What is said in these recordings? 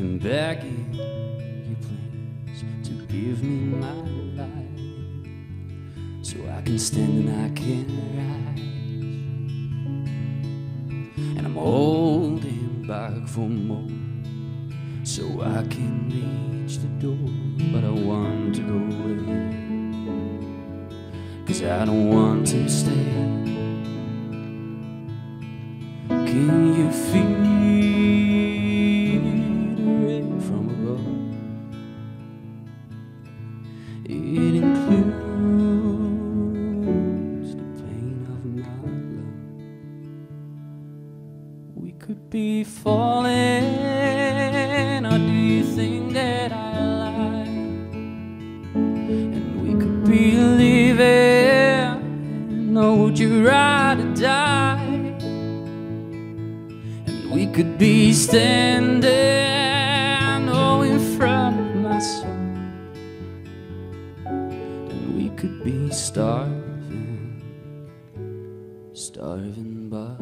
and begging you please to give me my life, so I can stand and I can rise. And I'm holding back for more, so I can reach the door, but I want to go away, 'cause I don't want to stay. Can you feel the rain from above? It includes the pain of my love. We could be falling, or do you think that I lie? And we could be living, or would you rather die? We could be standing, oh, in front of my soul, and we could be starving, starving but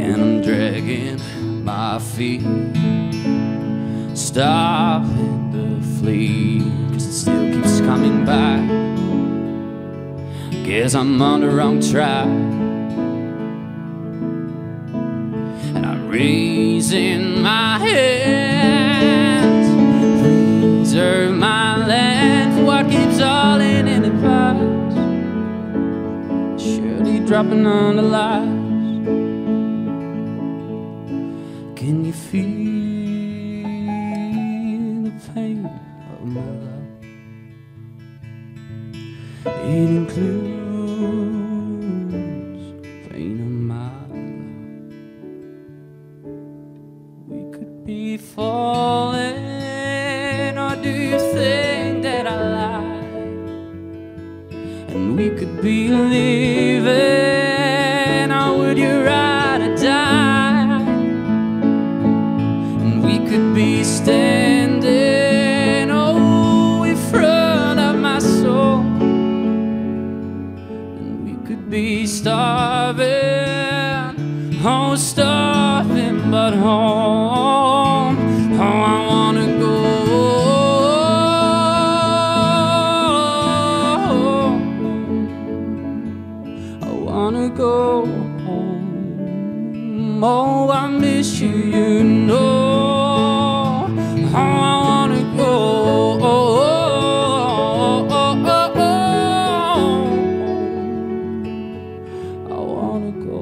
and I'm dragging my feet, stopping the fleet, 'cause it still keeps coming back. Guess I'm on the wrong track. Raising my hands, preserve my land for what keeps all in the past, surely dropping on the lies. Can you feel the pain of my love? It includes pain of my be falling, or do you think that I lie? And we could be living, or would you rather die? And we could be standing, oh, in front of my soul, and we could be starving, oh, starving but home. Oh, I wanna go. I wanna go home. Oh, I miss you, you know. Oh, I wanna go. I wanna go.